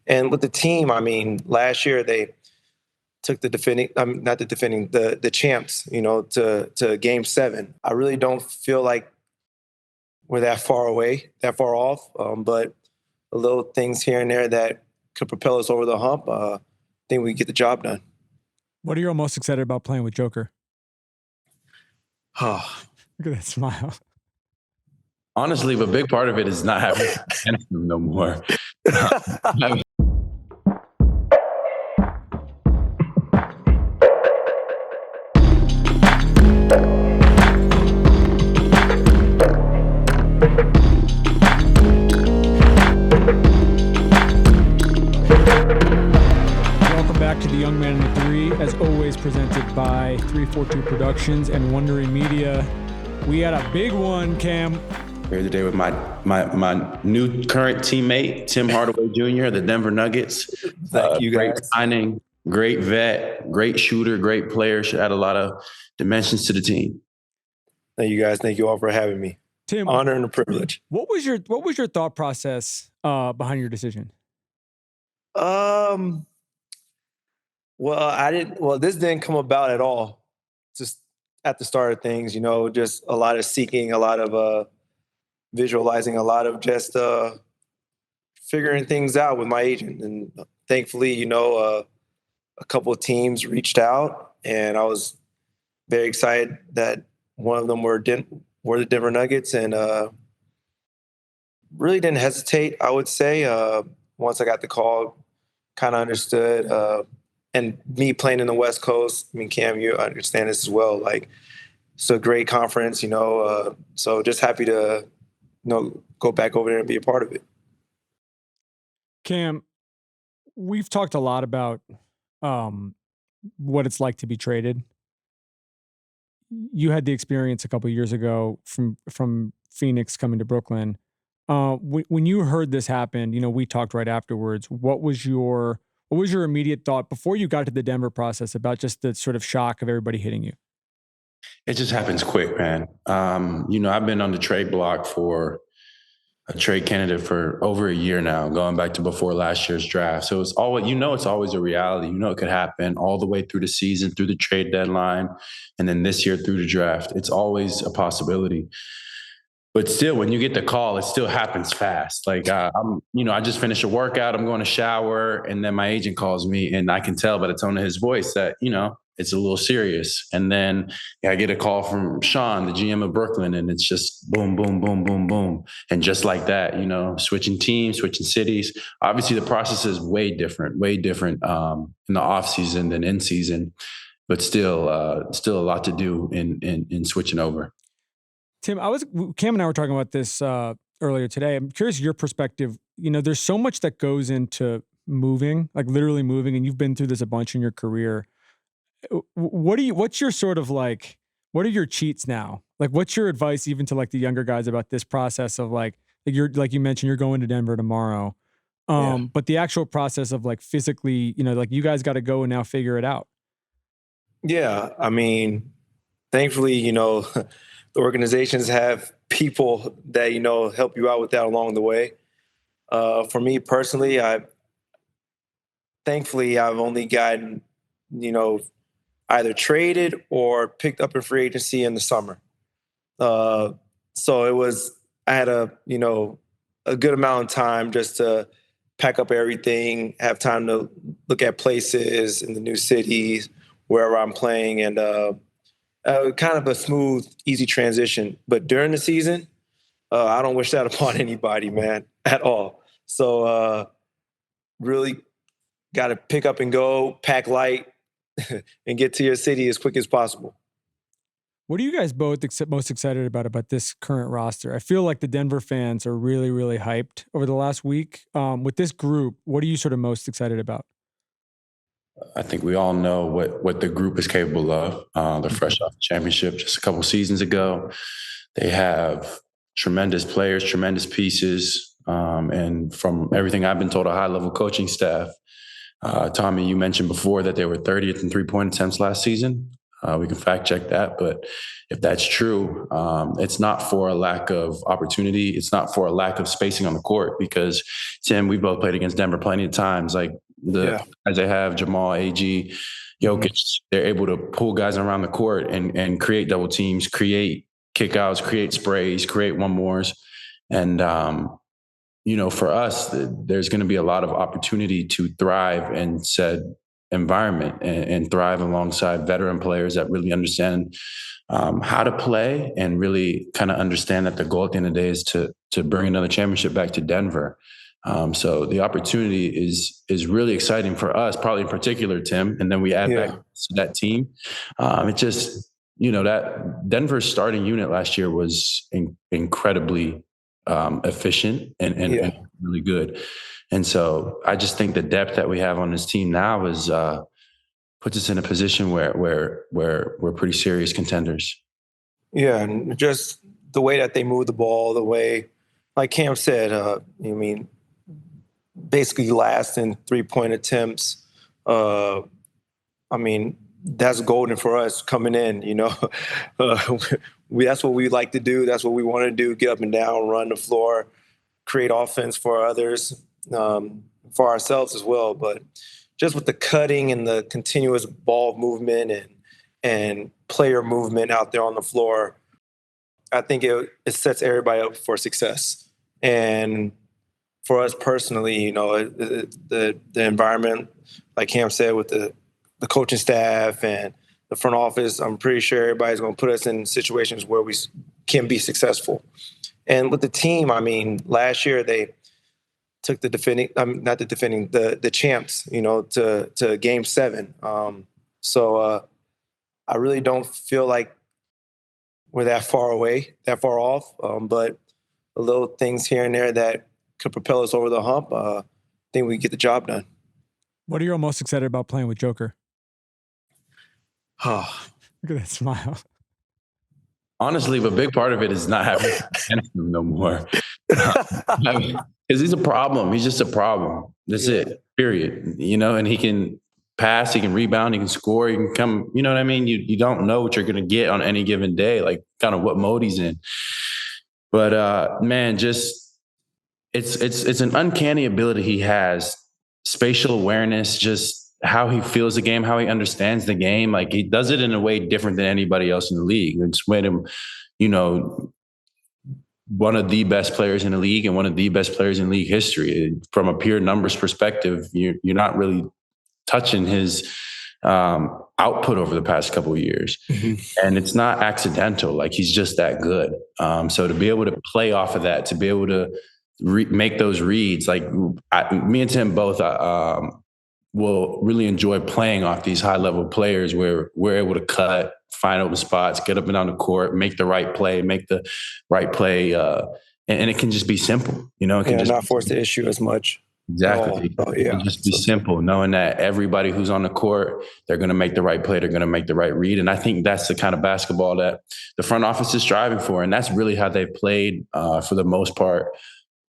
And with the team, I mean, last year they took the champs, to Game 7. I really don't feel like we're that far off. But the little things here and there that could propel us over the hump, I think we get the job done. What are you most excited about playing with Joker? Oh. Look at that smile. Honestly, a big part of it is not having him no more. Back to the Young Man in the Three, as always presented by 342 Productions and Wondering Media. We had a big one, Cam. Here today with my new current teammate, Tim Hardaway Jr., the Denver Nuggets. Thank you, guys. Great signing, great vet, great shooter, great player. Should add a lot of dimensions to the team. Thank you, guys. Thank you all for having me. Tim, honor and a privilege. What was your thought process behind your decision? Well, this didn't come about at all. Just at the start of things, just a lot of seeking, a lot of visualizing, a lot of just figuring things out with my agent. And thankfully, a couple of teams reached out, and I was very excited that one of them were the Denver Nuggets, and really didn't hesitate, I would say. Once I got the call, kind of understood. And me playing in the West Coast, I mean, Cam, you understand this as well. Like, it's a great conference, so just happy to, go back over there and be a part of it. Cam, we've talked a lot about what it's like to be traded. You had the experience a couple of years ago from Phoenix coming to Brooklyn. When you heard this happen, we talked right afterwards. What was your immediate thought before you got to the Denver process about just the sort of shock of everybody hitting you? It just happens quick, man. I've been on the trade block for a trade candidate for over a year now, going back to before last year's draft. So it's always a reality. It could happen all the way through the season, through the trade deadline, and then this year through the draft. It's always a possibility. But still, when you get the call, it still happens fast. Like, I just finished a workout, I'm going to shower, and then my agent calls me, and I can tell by the tone of his voice that, it's a little serious. And then I get a call from Sean, the GM of Brooklyn, and it's just boom, boom, boom, boom, boom. And just like that, switching teams, switching cities. Obviously, the process is way different in the offseason than in season, but still a lot to do in switching over. Tim, Cam and I were talking about this earlier today. I'm curious your perspective. There's so much that goes into moving, like literally moving, and you've been through this a bunch in your career. What's your sort of like, what are your cheats now? Like, what's your advice even to like the younger guys about this process of like you mentioned, you're going to Denver tomorrow. But the actual process of like physically, like you guys got to go and now figure it out. Yeah. I mean, thankfully, the organizations have people that, help you out with that along the way. For me personally, thankfully I've only gotten, either traded or picked up in free agency in the summer. So I had a good amount of time just to pack up everything, have time to look at places in the new cities, wherever I'm playing, and kind of a smooth, easy transition. But during the season, I don't wish that upon anybody, man, at all. So really got to pick up and go, pack light, and get to your city as quick as possible. What are you guys both most excited about this current roster? I feel like the Denver fans are really, really hyped over the last week. With this group, what are you sort of most excited about? I think we all know what the group is capable of. They're fresh off the championship just a couple seasons ago. They have tremendous players, tremendous pieces. And from everything I've been told, a high-level coaching staff. Tommy, you mentioned before that they were 30th in three-point attempts last season. We can fact check that. But if that's true, it's not for a lack of opportunity. It's not for a lack of spacing on the court because, Tim, we both played against Denver plenty of times. Like as they have Jamal, AG, Jokic, they're able to pull guys around the court and create double teams, create kickouts, create sprays, create one mores. And, for us, there's going to be a lot of opportunity to thrive in said environment and thrive alongside veteran players that really understand how to play and really kind of understand that the goal at the end of the day is to bring another championship back to Denver. So the opportunity is really exciting for us, probably in particular, Tim. And then we add back to that team. It just, that Denver's starting unit last year was incredibly efficient and really good. And so I just think the depth that we have on this team now is puts us in a position where we're pretty serious contenders. Yeah, and just the way that they move the ball, the way, like Cam said, basically last in 3-point attempts. That's golden for us coming in, that's what we like to do. That's what we want to do, get up and down, run the floor, create offense for others, for ourselves as well. But just with the cutting and the continuous ball movement and player movement out there on the floor, I think it sets everybody up for success. And for us personally, the environment, like Cam said, with the coaching staff and the front office, I'm pretty sure everybody's going to put us in situations where we can be successful. And with the team, last year they took the champs, to Game 7. So I really don't feel like we're that far off. But the little things here and there that could propel us over the hump, I think we get the job done. What are you most excited about playing with Joker? Oh, look at that smile. Honestly, a big part of it is not having him no more. Because he's a problem. He's just a problem. That's it, period. And he can pass, he can rebound, he can score, he can come, you know what I mean? You don't know what you're going to get on any given day, like kind of what mode he's in. But, man, just it's an uncanny ability he has, spatial awareness, just how he feels the game, how he understands the game. Like he does it in a way different than anybody else in the league. It's made him, one of the best players in the league and one of the best players in league history. From a pure numbers perspective, you're not really touching his output over the past couple of years. Mm-hmm. And it's not accidental. Like he's just that good. So to be able to play off of that, to be able to make those reads, like me and Tim both will really enjoy playing off these high level players where we're able to cut, find open spots, get up and down the court, make the right play, and it can just be simple, It can just not force the issue as much. Exactly. It can just be simple, knowing that everybody who's on the court, they're going to make the right play, they're going to make the right read. And I think that's the kind of basketball that the front office is striving for. And that's really how they've played for the most part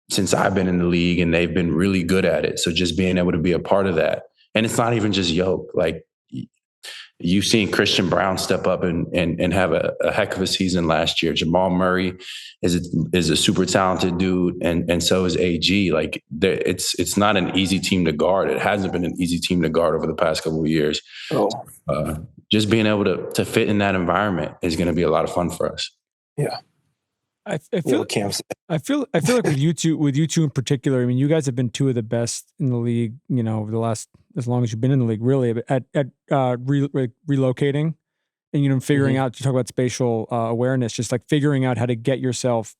since I've been in the league, and they've been really good at it. So just being able to be a part of that. And it's not even just Yoke. Like you've seen Christian Brown step up and have a heck of a season last year. Jamal Murray is a super talented dude, and so is AG. Like it's not an easy team to guard. It hasn't been an easy team to guard over the past couple of years. Just being able to fit in that environment is going to be a lot of fun for us. Yeah. I feel like with you two in particular, you guys have been two of the best in the league, over the last, as long as you've been in the league, really, at relocating and, figuring out, to talk about spatial awareness, just like figuring out how to get yourself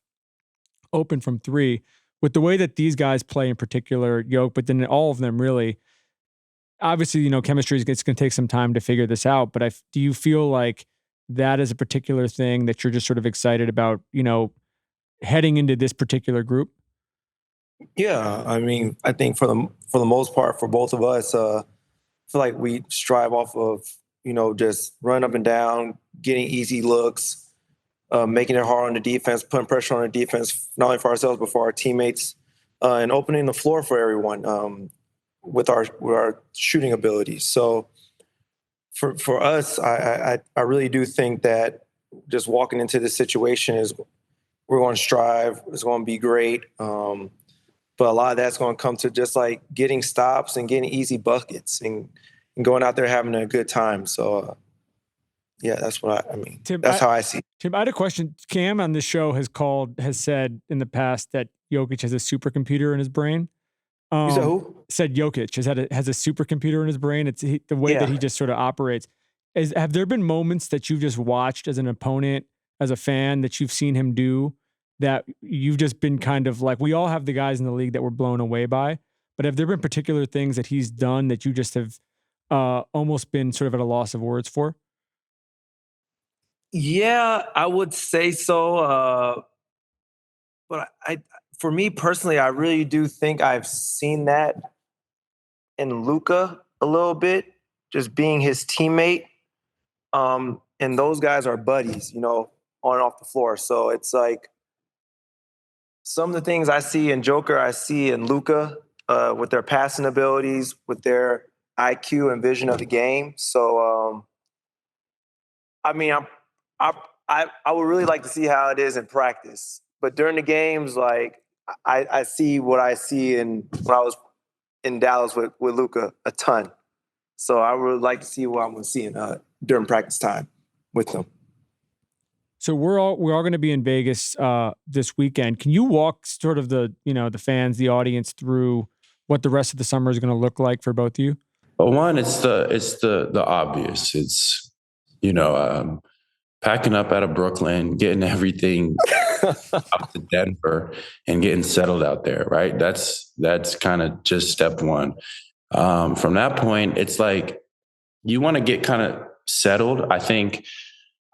open from three with the way that these guys play in particular, Yoke, but then all of them really, obviously, chemistry it's going to take some time to figure this out, but do you feel like that is a particular thing that you're just sort of excited about, heading into this particular group? Yeah, I think for the most part, for both of us, I feel like we strive off of, just run up and down, getting easy looks, making it hard on the defense, putting pressure on the defense, not only for ourselves but for our teammates, and opening the floor for everyone with our shooting abilities. So for us, I really do think that just walking into this situation is we're going to strive. It's going to be great. But a lot of that's going to come to just like getting stops and getting easy buckets and going out there having a good time. So, yeah, that's what I mean. Tim, that's how I see it. Tim, I had a question. Cam on this show has said in the past that Jokic has a supercomputer in his brain. You said who? Said Jokic has a supercomputer in his brain. It's the way that he just sort of operates. Have there been moments that you've just watched as an opponent, as a fan, that you've seen him do that you've just been kind of like, we all have the guys in the league that we're blown away by, but have there been particular things that he's done that you just have almost been sort of at a loss of words for? Yeah, I would say so. But for me personally, I really do think I've seen that in Luka a little bit, just being his teammate. And those guys are buddies, you know, on and off the floor. So it's like some of the things I see in Joker, I see in Luka with their passing abilities, with their IQ and vision of the game. So, I mean, I would really like to see how it is in practice. But during the games, like I see what I see when I was in Dallas with Luka a ton. So I would like to see what I'm going to see during practice time with them. So we're all going to be in Vegas this weekend. Can you walk sort of the fans, the audience through what the rest of the summer is going to look like for both of you? Well, one, it's the obvious. It's packing up out of Brooklyn, getting everything up to Denver, and getting settled out there. Right. That's kind of just step one. From that point, it's like you want to get kind of settled. I think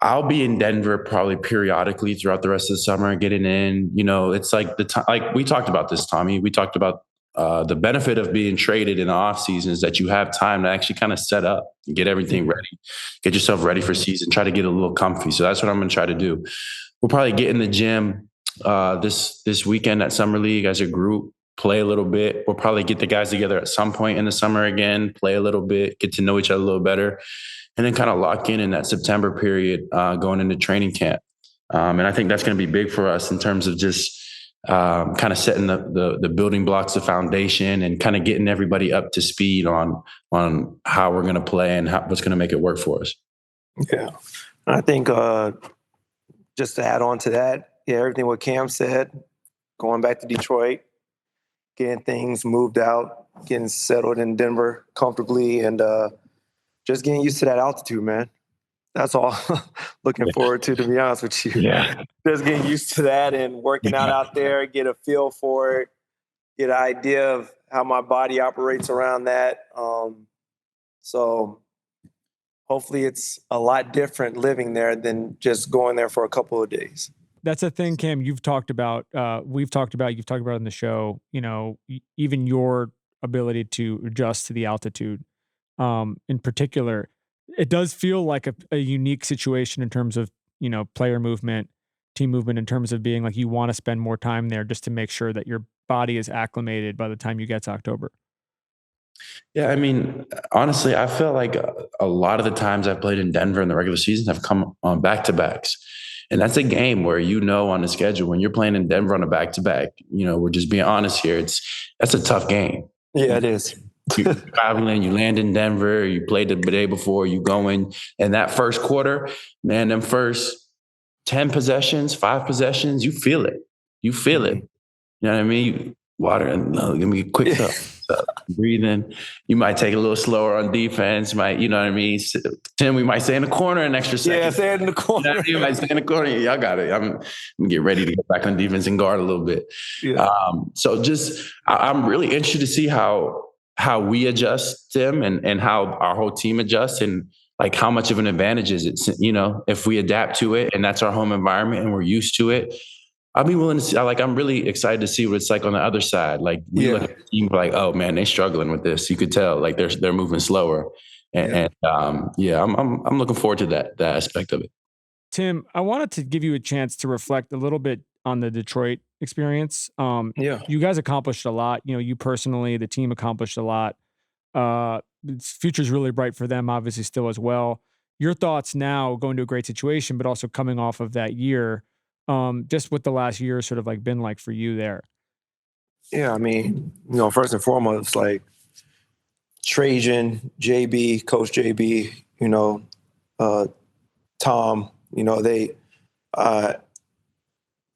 I'll be in Denver probably periodically throughout the rest of the summer, getting in. You know, it's like like we talked about this, Tommy. We talked about the benefit of being traded in the offseason is that you have time to actually kind of set up and get everything ready, get yourself ready for season, try to get a little comfy. So that's what I'm going to try to do. We'll probably get in the gym this weekend at Summer League as a group, play a little bit. We'll probably get the guys together at some point in the summer again, play a little bit, get to know each other a little better, and then kind of lock in that September period going into training camp. And I think that's going to be big for us in terms of just kind of setting the building blocks, the foundation, and kind of getting everybody up to speed on how we're going to play and what's going to make it work for us. Yeah. I think just to add on to that, everything what Cam said, going back to Detroit, getting things moved out, getting settled in Denver comfortably, and just getting used to that altitude, man. That's all looking forward to be honest with you. Yeah. Just getting used to that and working out there, get a feel for it, get an idea of how my body operates around that. So hopefully it's a lot different living there than just going there for a couple of days. That's a thing, Cam, you've talked about, you've talked about on the show, you know, even your ability to adjust to the altitude in particular. It does feel like a unique situation in terms of, you know, player movement, team movement, in terms of being like you want to spend more time there just to make sure that your body is acclimated by the time you get to October. Yeah, I mean, honestly, I feel like a lot of the times I've played in Denver in the regular season have come on back-to-backs. And that's a game where, you know, on the schedule, when you're playing in Denver on a back-to-back, you know, we're just being honest here, that's a tough game. Yeah, it is. You're traveling, you land in Denver, you played the day before, you go in, and that first quarter, man, them first 10 possessions, 5 possessions, you feel it. You feel it. You know what I mean? Water and give me a quick breathing. You might take a little slower on defense. You know what I mean? Tim, we might stay in the corner an extra second. Yeah, stay in the corner. You might stay in the corner. Y'all got it. I'm get ready to get back on defense and guard a little bit. Yeah. So I'm really interested to see how we adjust, Tim, and how our whole team adjusts, and like how much of an advantage is it, you know, if we adapt to it and that's our home environment and we're used to it. I'll be willing to see, I'm really excited to see what it's like on the other side. Like we look at the team like, oh man, they're struggling with this. You could tell like they're moving slower. I'm looking forward to that aspect of it. Tim, I wanted to give you a chance to reflect a little bit on the Detroit experience. You guys accomplished a lot. You know, you personally, the team accomplished a lot. future's really bright for them, obviously, still as well. Your thoughts now going to a great situation, but also coming off of that year, just what the last year sort of like been like for you there. Yeah, I mean, first and foremost, like Trajan, JB, Coach JB, uh, Tom, uh,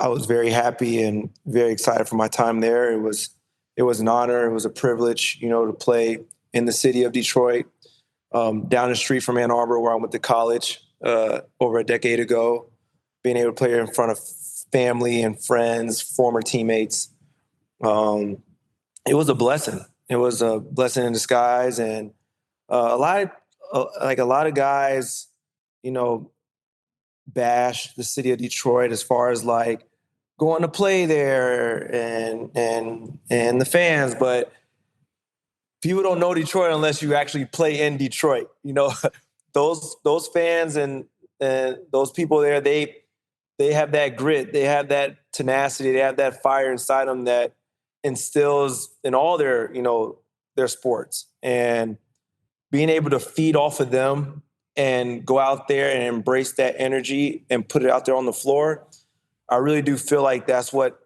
I was very happy and very excited for my time there. It was an honor. It was a privilege, to play in the city of Detroit, down the street from Ann Arbor, where I went to college over a decade ago. Being able to play in front of family and friends, former teammates, it was a blessing. It was a blessing in disguise, and a lot of guys, bash the city of Detroit as far as like going to play there and the fans, but people don't know Detroit unless you actually play in Detroit. Those fans and those people there, they have that grit, they have that tenacity, they have that fire inside them that instills in all their sports. And being able to feed off of them and go out there and embrace that energy and put it out there on the floor, I really do feel like that's what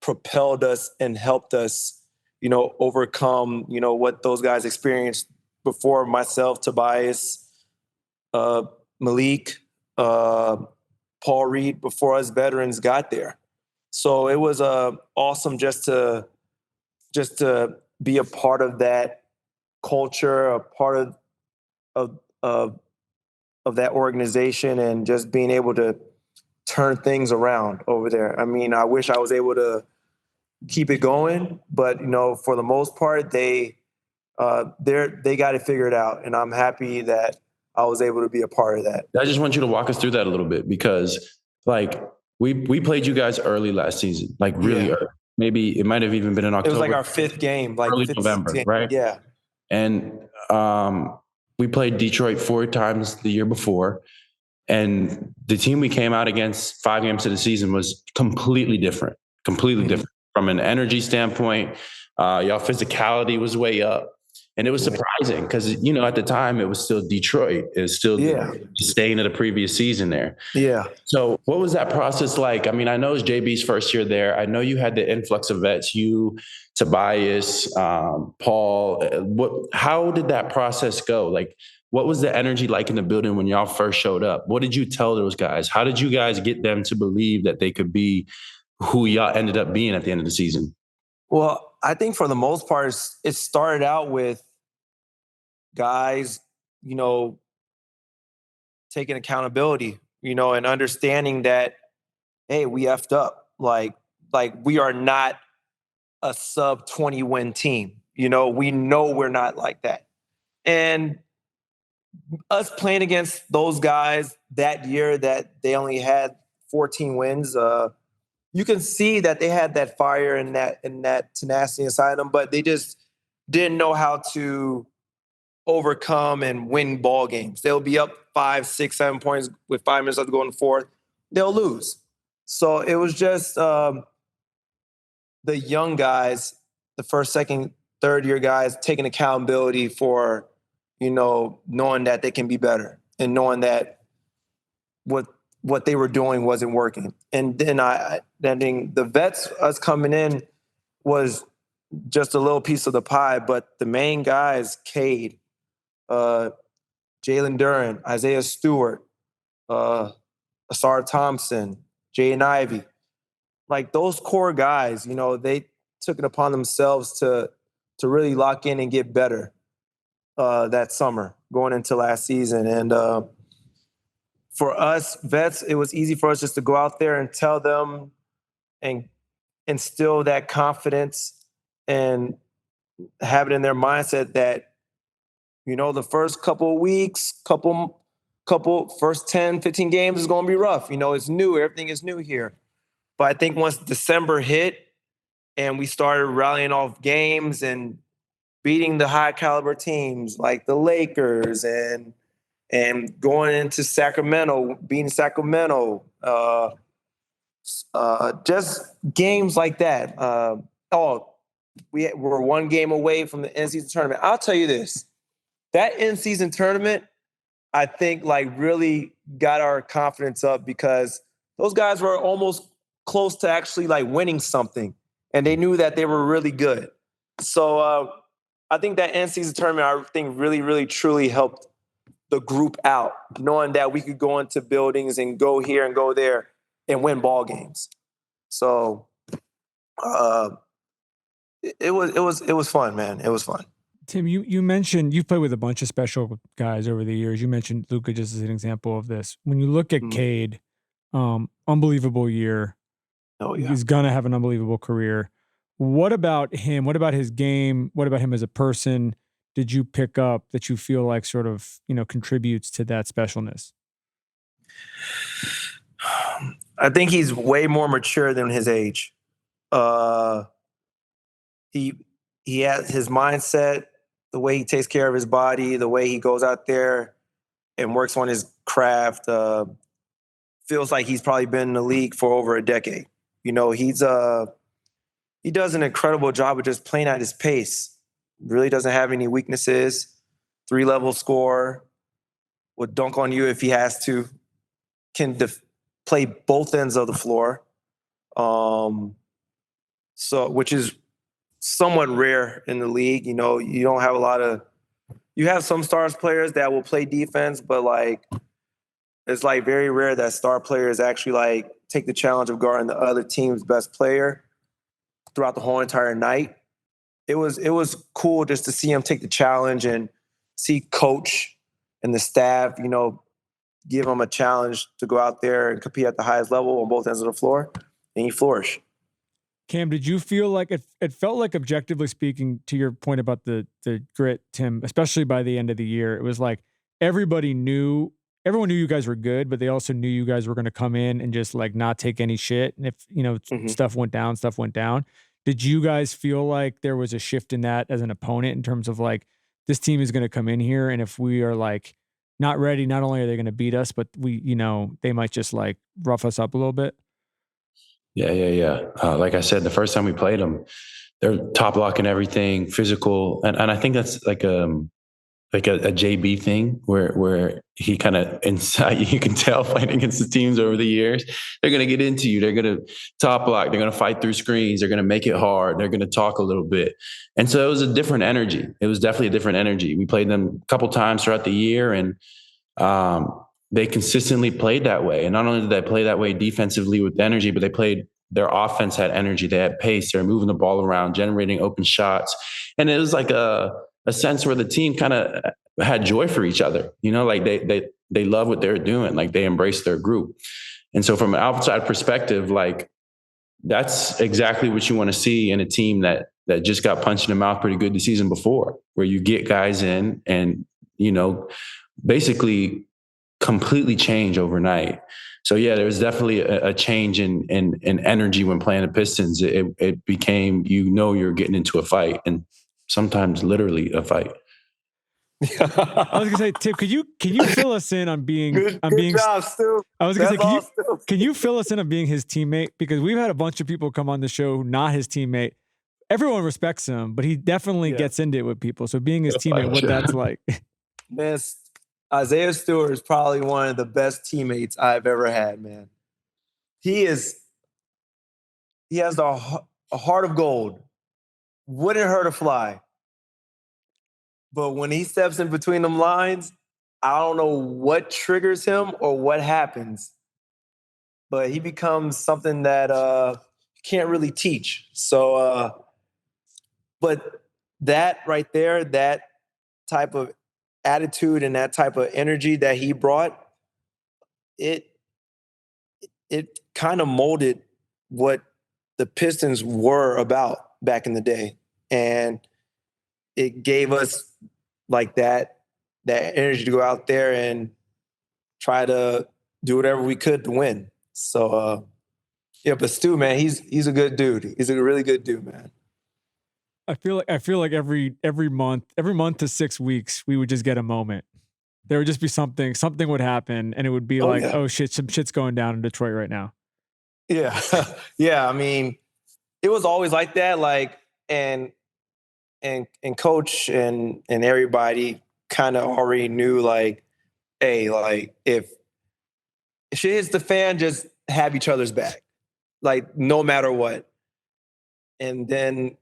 propelled us and helped us, overcome, what those guys experienced before myself, Tobias, Malik, Paul Reed, before us veterans got there. So it was awesome just to be a part of that culture, a part of that organization, and just being able to turn things around over there. I mean, I wish I was able to keep it going, but for the most part, they got it figured out, and I'm happy that I was able to be a part of that. I just want you to walk us through that a little bit because, like, we played you guys early last season, like really early. Maybe it might have even been in October. It was like our fifth game, like early November, right? Yeah. And we played Detroit 4 times the year before. And the team we came out against 5 games of the season was completely different from an energy standpoint. Y'all physicality was way up. And it was surprising because, at the time it was still Detroit. It was still staying at the previous season there. Yeah. So what was that process like? I mean, I know it's JB's first year there. I know you had the influx of vets, you, Tobias, Paul. How did that process go? Like, what was the energy like in the building when y'all first showed up? What did you tell those guys? How did you guys get them to believe that they could be who y'all ended up being at the end of the season? Well, I think for the most part, it started out with guys, taking accountability, and understanding that, hey, we effed up. Like we are not a sub 20 win team. We know we're not like that. And us playing against those guys that year that they only had 14 wins, you can see that they had that fire and that tenacity inside them, but they just didn't know how to overcome and win ball games. They'll be up 5, 6, 7 points with 5 minutes left to go in the fourth. They'll lose. So it was just the young guys, the first, second, third year guys taking accountability for, knowing that they can be better and knowing that what they were doing wasn't working. And then the vets, us coming in, was just a little piece of the pie, but the main guys, Cade, Jalen Duren, Isaiah Stewart, Asar Thompson, Jaden Ivey, like those core guys, they took it upon themselves to really lock in and get better that summer going into last season. And for us vets, it was easy for us just to go out there and tell them and instill that confidence and have it in their mindset that, the first couple of weeks, first 10, 15 games is going to be rough. It's new. Everything is new here. But I think once December hit and we started rallying off games and beating the high caliber teams like the Lakers and going into Sacramento, beating Sacramento, just games like that. We were 1 game away from the end season tournament. I'll tell you this. that in-season tournament, I think like really got our confidence up because those guys were almost close to actually like winning something, and they knew that they were really good. So I think that in-season tournament, I think really, really, truly helped the group out, knowing that we could go into buildings and go here and go there and win ball games. So it was fun, man. It was fun. Tim, you mentioned you've played with a bunch of special guys over the years. You mentioned Luka just as an example of this. When you look at Cade, unbelievable year. Oh yeah, he's gonna have an unbelievable career. What about him? What about his game? What about him as a person? Did you pick up that you feel like sort of contributes to that specialness? I think he's way more mature than his age. He has his mindset, the way he takes care of his body, the way he goes out there and works on his craft. Feels like he's probably been in the league for over a decade. He does an incredible job of just playing at his pace. Really doesn't have any weaknesses. 3-level scorer, will dunk on you if he has to. Can play both ends of the floor. So which is somewhat rare in the league. You don't have you have some stars players that will play defense, but like it's like very rare that star players actually like take the challenge of guarding the other team's best player throughout the whole entire night. It was cool just to see him take the challenge and see coach and the staff, give him a challenge to go out there and compete at the highest level on both ends of the floor, and he flourished. Cam, did you feel like it felt like, objectively speaking, to your point about the grit, Tim, especially by the end of the year, it was like everyone knew you guys were good, but they also knew you guys were going to come in and just like not take any shit. And if, stuff went down. Did you guys feel like there was a shift in that as an opponent in terms of like, this team is going to come in here, and if we are like not ready, not only are they going to beat us, but they might just like rough us up a little bit? Yeah. Like I said, the first time we played them, they're top locking everything, physical, and I think that's like a JB thing where he kind of inside, you can tell fighting against the teams over the years, they're going to get into you. They're going to top block. They're going to fight through screens. They're going to make it hard. They're going to talk a little bit. And so it was a different energy. It was definitely a different energy. We played them a couple times throughout the year, and they consistently played that way. And not only did they play that way defensively with energy, but their offense had energy. They had pace. They were moving the ball around, generating open shots. And it was like a sense where the team kind of had joy for each other. Like they love what they're doing. Like they embrace their group. And so from an outside perspective, like that's exactly what you want to see in a team that just got punched in the mouth pretty good the season before, where you get guys in and, basically completely change overnight. So yeah, there was definitely a change in energy when playing the Pistons. It became, you're getting into a fight, and sometimes literally a fight. I was gonna say, Tim, can you fill us in on being good job, Stu. I was gonna say, can you fill us in on being his teammate? Because we've had a bunch of people come on the show not his teammate. Everyone respects him, but he definitely gets into it with people. So being his teammate, what that's like. Man, Isaiah Stewart is probably one of the best teammates I've ever had, man. He has a heart of gold. Wouldn't hurt a fly. But when he steps in between them lines, I don't know what triggers him or what happens. But he becomes something that you can't really teach. So, but that right there, that type of attitude and that type of energy that he brought, it kind of molded what the Pistons were about back in the day. And it gave us like that energy to go out there and try to do whatever we could to win. So, but Stu, man, he's a good dude. He's a really good dude, man. I feel like every month to 6 weeks, we would just get a moment. There would just be something would happen, and it would be oh shit, some shit's going down in Detroit right now. Yeah. Yeah. I mean, it was always like that. Like, and coach and everybody kind of already knew, like, hey, like, if shit hits the fan, just have each other's back, like, no matter what. And then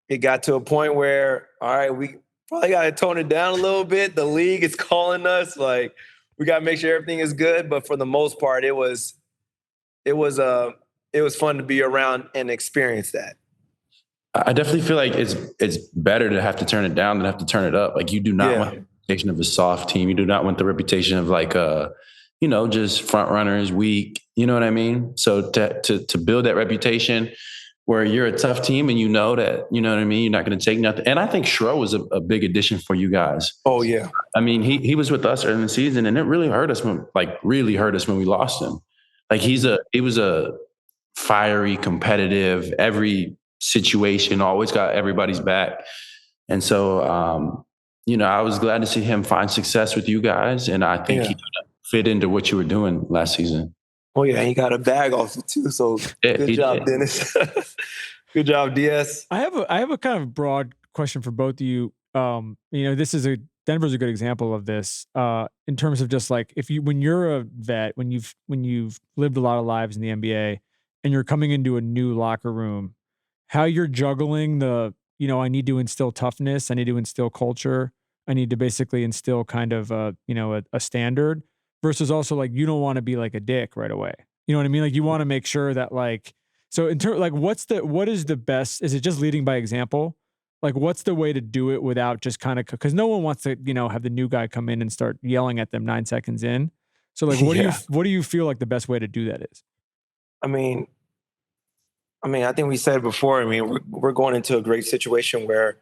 it got to a point where, all right, we probably got to tone it down a little bit. The league is calling us, like, we got to make sure everything is good. But for the most part, it was fun to be around and experience that. I definitely feel like it's better to have to turn it down than have to turn it up. Like, you do not want the reputation of a soft team. You do not want the reputation of like just front runners, weak. You know what I mean? So to build that reputation where you're a tough team and you know that, you know what I mean, you're not going to take nothing. And I think Schro was a big addition for you guys. Oh yeah. I mean, he was with us early in the season, and it really hurt us when we lost him. Like, he was a fiery, competitive, every situation, always got everybody's back. And so, I was glad to see him find success with you guys. And I think he fit into what you were doing last season. Oh yeah, and he got a bag off it too. So good job, Dennis. Good job, DS. I have a kind of broad question for both of you. Denver's a good example of this in terms of just like when you're a vet, when you've lived a lot of lives in the NBA and you're coming into a new locker room, how you're juggling I need to instill toughness, I need to instill culture, I need to basically instill kind of a standard versus also like you don't want to be like a dick right away. You know what I mean? Like you want to make sure that so in terms like what is the best? Is it just leading by example? Like what's the way to do it without just kind of, because no one wants to have the new guy come in and start yelling at them 9 seconds in. So like what do you feel like the best way to do that is? I mean, I think we said before, I mean, we're going into a great situation where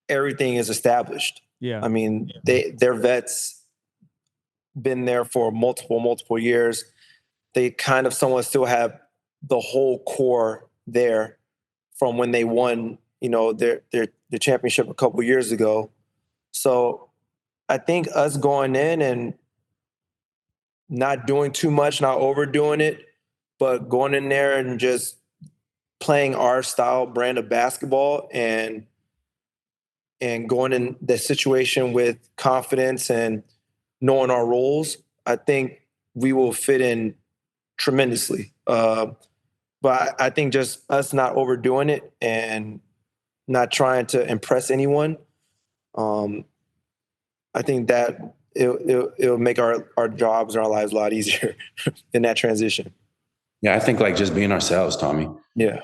everything is established. Yeah. I mean, their vets been there for multiple years. They kind of somewhat still have the whole core there from when they won, their championship a couple years ago. So I think us going in and not doing too much, not overdoing it, but going in there and just playing our style brand of basketball and going in the situation with confidence and knowing our roles, I think we will fit in tremendously. But I think just us not overdoing it and not trying to impress anyone, I think that it'll make our jobs and our lives a lot easier in that transition. Yeah, I think like just being ourselves, Tommy. Yeah.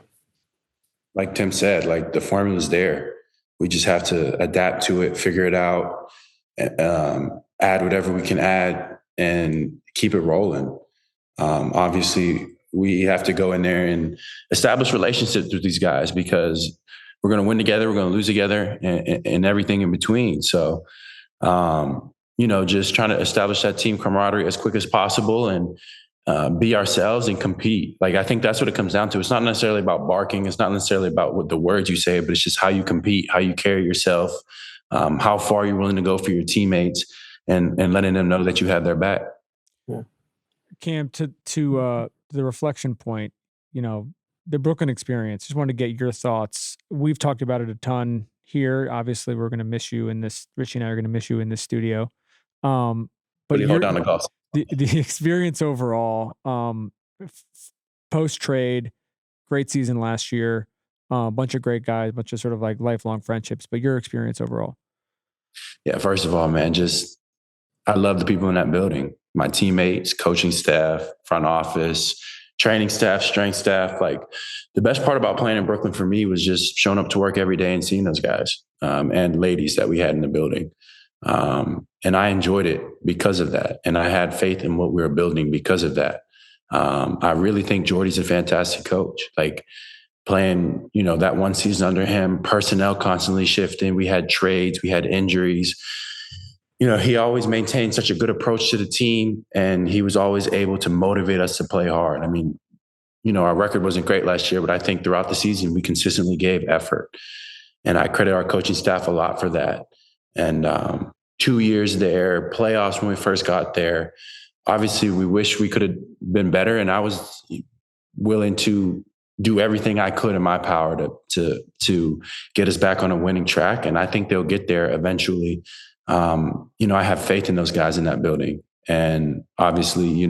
Like Tim said, like the formula's there. We just have to adapt to it, figure it out, add whatever we can add and keep it rolling. Obviously, we have to go in there and establish relationships with these guys because we're going to win together, we're going to lose together, and everything in between. So, just trying to establish that team camaraderie as quick as possible and be ourselves and compete. Like, I think that's what it comes down to. It's not necessarily about barking. It's not necessarily about what the words you say, but it's just how you compete, how you carry yourself, how far you're willing to go for your teammates and letting them know that you have their back. Yeah. Cam, to the reflection point, the Brooklyn experience, just wanted to get your thoughts. We've talked about it a ton here. Obviously, we're going to miss you in this. Richie and I are going to miss you in this studio. But really hold down the golf. The experience overall, post trade, great season last year, a bunch of great guys, bunch of sort of like lifelong friendships. But your experience overall. Yeah, first of all, man, I love the people in that building. My teammates, coaching staff, front office, training staff, strength staff. Like the best part about playing in Brooklyn for me was just showing up to work every day and seeing those guys and ladies that we had in the building. And I enjoyed it because of that. And I had faith in what we were building because of that. I really think Jordy's a fantastic coach. Like playing, that one season under him, personnel constantly shifting. We had trades, we had injuries. He always maintained such a good approach to the team, and he was always able to motivate us to play hard. I mean, our record wasn't great last year, but I think throughout the season, we consistently gave effort. And I credit our coaching staff a lot for that. And 2 years there, playoffs when we first got there. Obviously, we wish we could have been better, and I was willing to do everything I could in my power to get us back on a winning track. And I think they'll get there eventually. I have faith in those guys in that building. And obviously,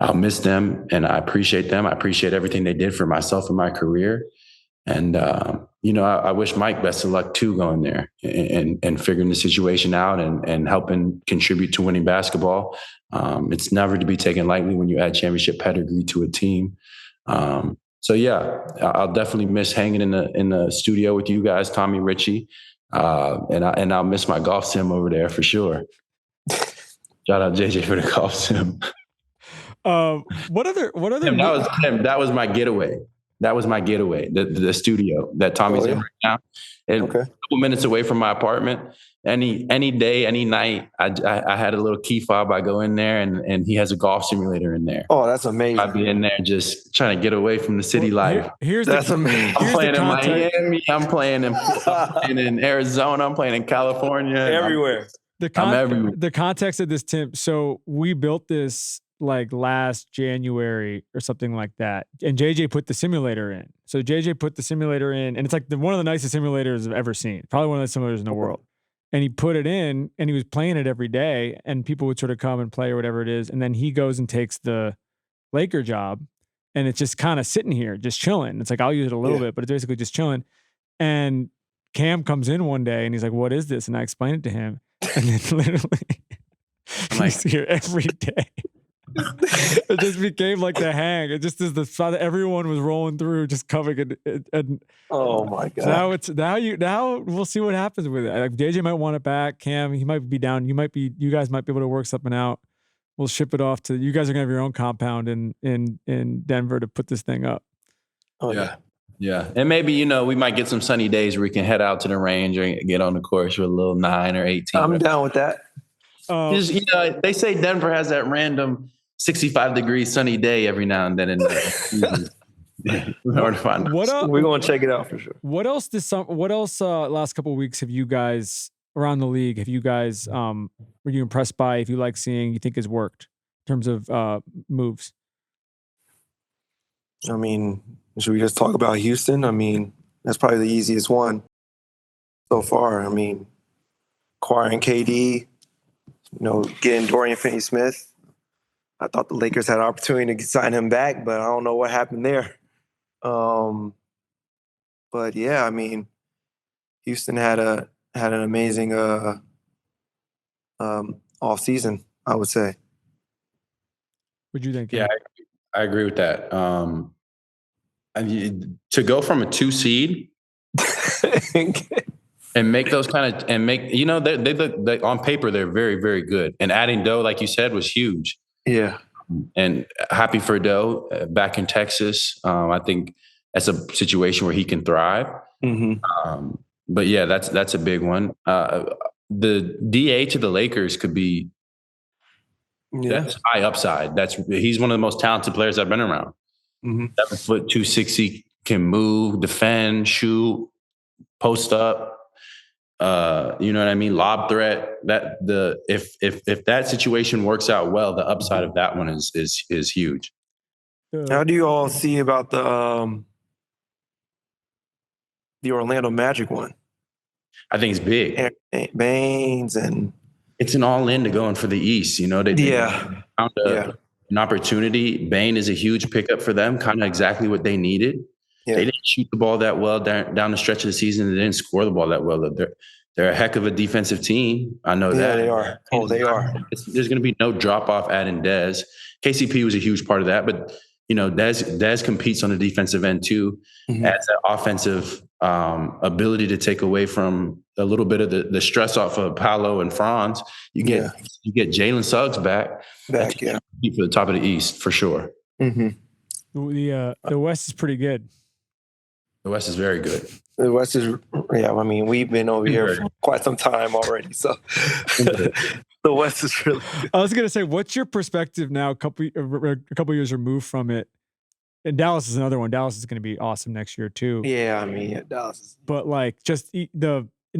I'll miss them and I appreciate them. I appreciate everything they did for myself and my career. And, I wish Mike best of luck too going there and figuring the situation out and helping contribute to winning basketball. It's never to be taken lightly when you add championship pedigree to a team. I'll definitely miss hanging in the studio with you guys, Tommy, Richie. And I'll miss my golf sim over there for sure. Shout out JJ for the golf sim. What other? That was my getaway. That was my getaway. The studio that Tommy's in right now. A couple minutes away from my apartment. Any day, any night, I had a little key fob. I go in there and he has a golf simulator in there. Oh, that's amazing. I'd be in there just trying to get away from the city life. That's amazing. I'm playing in Miami. I'm playing in Arizona. I'm playing in California. Everywhere. I'm everywhere. The context of this, Tim. So we built this like last January or something like that. And JJ put the simulator in. So JJ put the simulator in, and it's like one of the nicest simulators I've ever seen. Probably one of the simulators in the world. And he put it in and he was playing it every day and people would sort of come and play or whatever it is. And then he goes and takes the Laker job and it's just kind of sitting here, just chilling. It's like, I'll use it a little bit, but it's basically just chilling. And Cam comes in one day and he's like, what is this? And I explained it to him. And then literally he's here every day. It just became like the hang. It just is the spot that everyone was rolling through, just coming and oh my god! Now we'll see what happens with it. Like JJ might want it back. Cam, he might be down. You guys might be able to work something out. We'll ship it off to you guys. Are gonna have your own compound in Denver to put this thing up. Oh yeah. And maybe we might get some sunny days where we can head out to the range or get on the course with a little 9 or 18. I'm down with that. They say Denver has that random 65-degree sunny day every now and then in the we're going to check it out for sure. What else last couple of weeks have you guys around the league, were you impressed by, if you like seeing, you think has worked in terms of moves? I mean, should we just talk about Houston? I mean, that's probably the easiest one so far. I mean, acquiring KD, getting Dorian Finney-Smith. I thought the Lakers had an opportunity to sign him back, but I don't know what happened there. But yeah, I mean, Houston had an amazing off season, I would say. What'd you think? Yeah, I agree with that. To go from a 2 seed and make those they on paper they're very, very good. And adding Doe, like you said, was huge. Yeah. And happy for Doe back in Texas. I think that's a situation where he can thrive. Mm-hmm. But yeah, that's a big one. The DA to the Lakers could be that's high upside. He's one of the most talented players I've been around. Mm-hmm. 7 foot 260, can move, defend, shoot, post up. You know what I mean? Lob threat. If that situation works out well, the upside of that one is huge. How do you all see about the Orlando Magic one? I think it's big. Baines and it's an all-in to going for the East. They found an opportunity. Bane is a huge pickup for them. Kind of exactly what they needed. Yeah. They didn't shoot the ball that well down the stretch of the season. They didn't score the ball that well. They're a heck of a defensive team. I know that. Yeah, they are. Oh, they are. There's going to be no drop-off adding Dez. KCP was a huge part of that, but Dez competes on the defensive end too, mm-hmm. adds that offensive ability to take away from a little bit of the stress off of Paolo and Franz. You get Jalen Suggs back yeah, for the top of the East for sure. Mm-hmm. The West is pretty good. The West is very good. The West is, I mean, we've been over here for quite some time already, so the West is really good. I was gonna say, what's your perspective now? A couple years removed from it, and Dallas is another one. Dallas is going to be awesome next year too. Yeah, I mean, Dallas is. But like, just in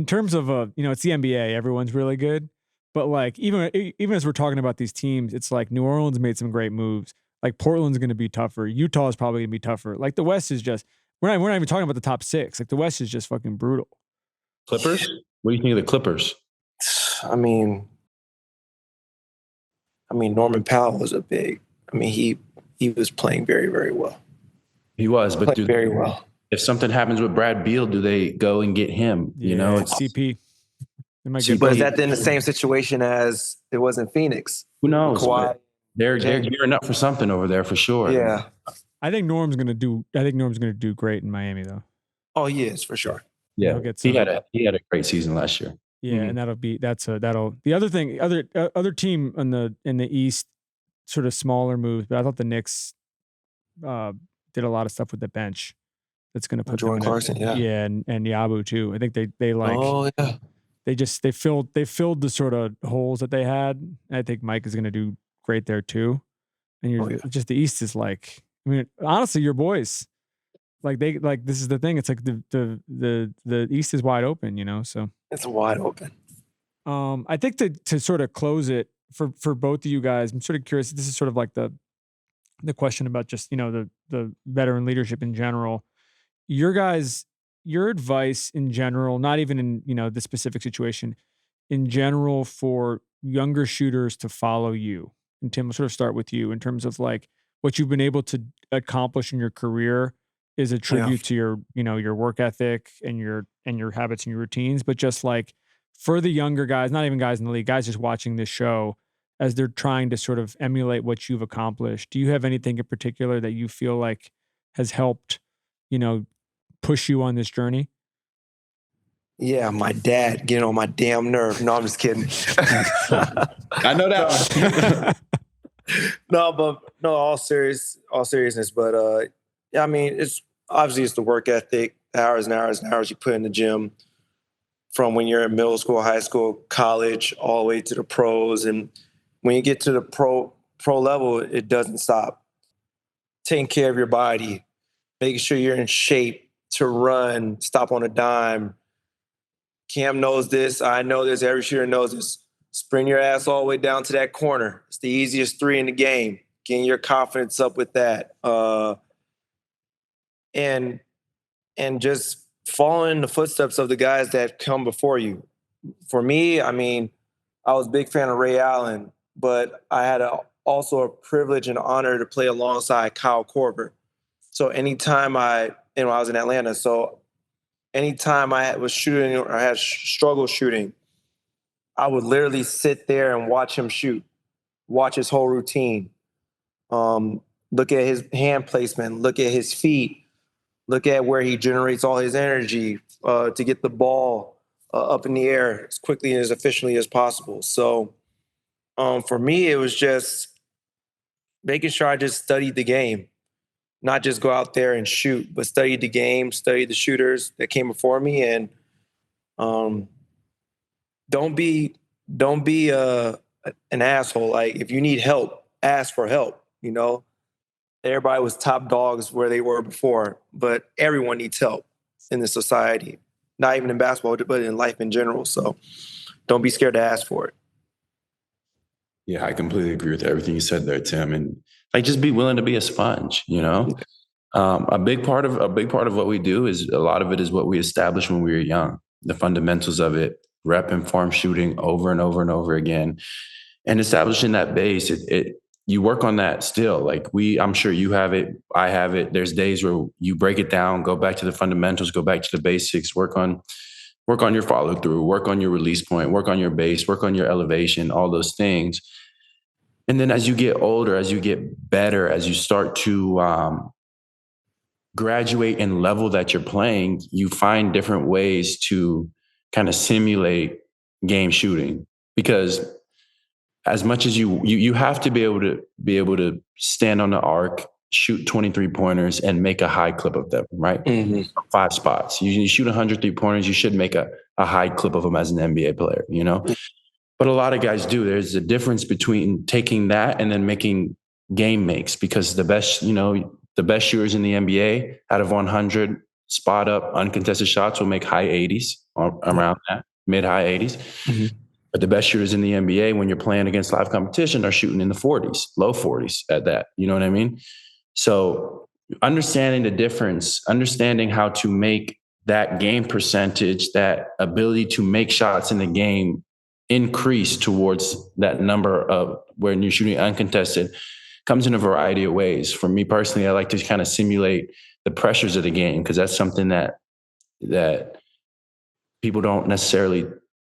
terms of it's the NBA. Everyone's really good, but like even as we're talking about these teams, it's like New Orleans made some great moves. Like Portland's going to be tougher. Utah is probably going to be tougher. Like the West is just. We're not even talking about the top 6. Like the West is just fucking brutal. Clippers? What do you think of the Clippers? I mean, Norman Powell was a big. I mean, he was playing very, very well. He was, but very well. If something happens with Brad Beal, do they go and get him? Yeah, you know, it's CP. But is that in the same situation as it was in Phoenix? Who knows? Kawhi, they're gearing up for something over there for sure. Yeah, I think Norm's gonna do great in Miami though. Oh, he is for sure. Yeah, he had a great season last year. Yeah, and the other team in the East, sort of smaller moves, but I thought the Knicks did a lot of stuff with the bench that's going to put Jordan Clarkson, and Yabu too. I think they like they filled the sort of holes that they had. I think Mike is going to do great there too. And just the East is like, I mean, honestly, your boys. This is the thing. It's like the East is wide open, you know. So it's wide open. I think to sort of close it for both of you guys, I'm sort of curious. This is sort of like the question about just, you know, the veteran leadership in general. Your advice in general, not even in, you know, the specific situation, in general for younger shooters to follow you. And Tim, we'll sort of start with you in terms of like what you've been able to accomplish in your career is a tribute to your, you know, your work ethic and your habits and your routines, but just like for the younger guys, not even guys in the league, guys just watching this show as they're trying to sort of emulate what you've accomplished. Do you have anything in particular that you feel like has helped, you know, push you on this journey? Yeah, my dad getting on my damn nerve. No, I'm just kidding. I know that one. all seriousness. But yeah, I mean, it's the work ethic, hours and hours and hours you put in the gym from when you're in middle school, high school, college, all the way to the pros. And when you get to the pro level, it doesn't stop. Taking care of your body, making sure you're in shape to run, stop on a dime. Cam knows this. I know this. Every shooter knows this. Sprint your ass all the way down to that corner. It's the easiest three in the game. Getting your confidence up with that. And just following in the footsteps of the guys that come before you. For me, I mean, I was a big fan of Ray Allen, but I had also a privilege and honor to play alongside Kyle Korver. So anytime I was in Atlanta, so anytime I was shooting or I had struggle shooting, I would literally sit there and watch him shoot, watch his whole routine, look at his hand placement, look at his feet, look at where he generates all his energy to get the ball up in the air as quickly and as efficiently as possible. So for me, it was just making sure I just studied the game, not just go out there and shoot, but study the game, study the shooters that came before me, and don't be an asshole. Like if you need help, ask for help. You know, everybody was top dogs where they were before, but everyone needs help in the society, not even in basketball, but in life in general. So don't be scared to ask for it. Yeah, I completely agree with everything you said there, Tim. And like, just be willing to be a sponge, you know? A big part of what we do is a lot of it is what we established when we were young, the fundamentals of it, rep and form shooting over and over and over again. And establishing that base, you work on that still. Like I'm sure you have it, I have it. There's days where you break it down, go back to the fundamentals, go back to the basics, work on your follow through, work on your release point, work on your base, work on your elevation, all those things. And then as you get older, as you get better, as you start to graduate in level that you're playing, you find different ways to kind of simulate game shooting. Because as much as you have to be able to stand on the arc, shoot 23 pointers and make a high clip of them, right? Mm-hmm. 5 spots. You shoot 100 3-pointers, you should make a high clip of them as an NBA player, you know? But a lot of guys do. There's a difference between taking that and then making game makes, because the best shooters in the NBA out of 100 spot up uncontested shots will make high 80s or around that, mid-high 80s. Mm-hmm. But the best shooters in the NBA, when you're playing against live competition, are shooting in the 40s, low 40s at that. You know what I mean? So understanding the difference, understanding how to make that game percentage, that ability to make shots in the game increase towards that number of when you're shooting uncontested comes in a variety of ways. For me personally, I like to kind of simulate the pressures of the game because that's something that people don't necessarily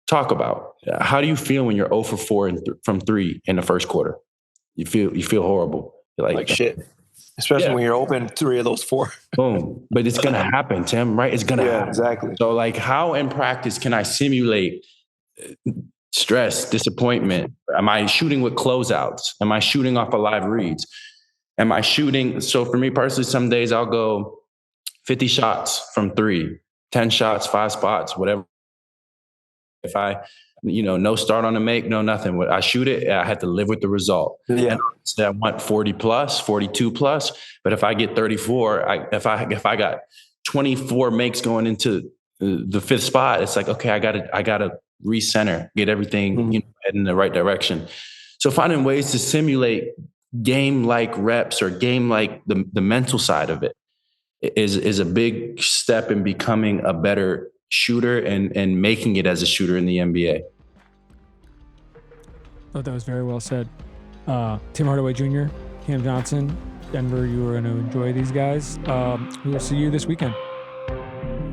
talk about. How do you feel when you're 0 for 4 from 3 in the first quarter? You feel horrible. You're like shit. Especially when you're open 3 of those 4. Boom. But it's going to happen, Tim, right? It's going to happen. Exactly. So like how in practice can I simulate stress, disappointment? Am I shooting with closeouts? Am I shooting off of live reads? Am I shooting? So for me personally, some days I'll go 50 shots from 3, 10 shots, 5 spots, whatever. If I, no start on the make, no nothing. When I shoot it, I have to live with the result. Yeah. And so I want 40 plus, 42 plus. But if I get 34, if I got 24 makes going into the 5th spot, it's like, okay, I gotta recenter, get everything heading in the right direction. So finding ways to simulate game-like reps or game-like the mental side of it is a big step in becoming a better shooter and making it as a shooter in the NBA. Oh, that was very well said. Tim Hardaway Jr., Cam Johnson, Denver, you are going to enjoy these guys. We will see you this weekend.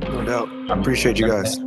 No doubt. I appreciate you guys.